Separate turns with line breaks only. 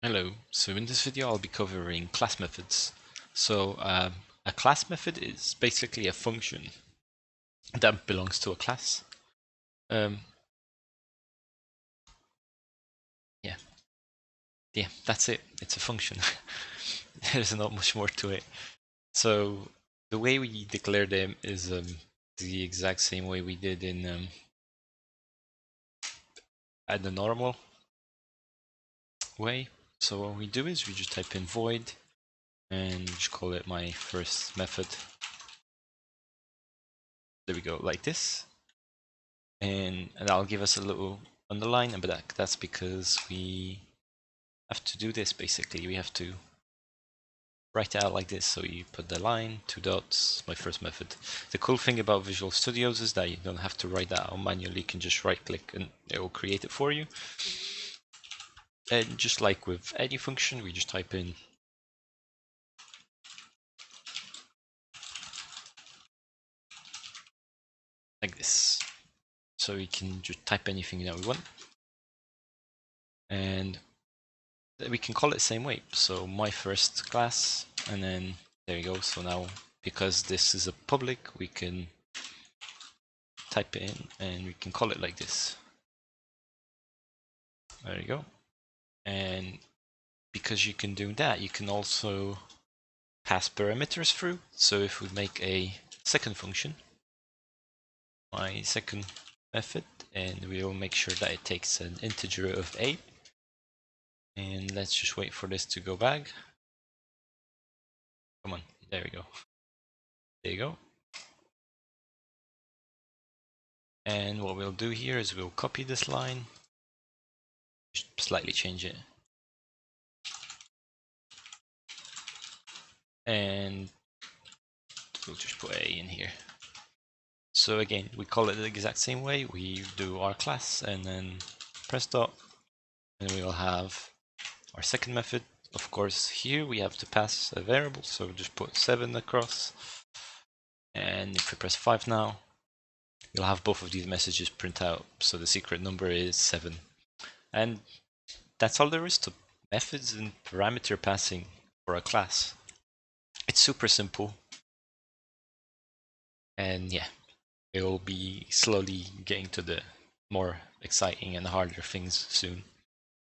Hello, so in this video I'll be covering class methods. So a class method is basically a function that belongs to a class. Um, yeah, that's it. It's a function. There's not much more to it. So the way we declare them is the exact same way we did in at the normal way. So what we do is we just type in void and just call it my first method. There we go, like this. And that'll give us a little underline, but that's because we have to do this basically. We have to write it out like this. So you put the line, 2 dots, my first method. The cool thing about Visual Studios is that you don't have to write that out manually. You can just right click and it will create it for you. And just like with any function, we just type in like this. So we can just type anything that we want. And we can call it the same way. So my first class, and then there you go. So now, because this is a public, we can type it in and we can call it like this. There you go. And because you can do that, you can also pass parameters through. So if we make a second function, my second method, and we'll make sure that it takes an integer of 8. And let's just wait for this to go back. Come on, there we go. There you go. And what we'll do here is we'll copy this line, just slightly change it. And we'll just put A in here. So again, we call it the exact same way. We do our class and then press dot, and we will have our second method. Of course, here we have to pass a variable, so we'll just put 7 across. And if we press 5 now, you'll have both of these messages print out. So the secret number is 7. And that's all there is to methods and parameter passing for a class. It's super simple. And yeah, it will be slowly getting to the more exciting and harder things soon.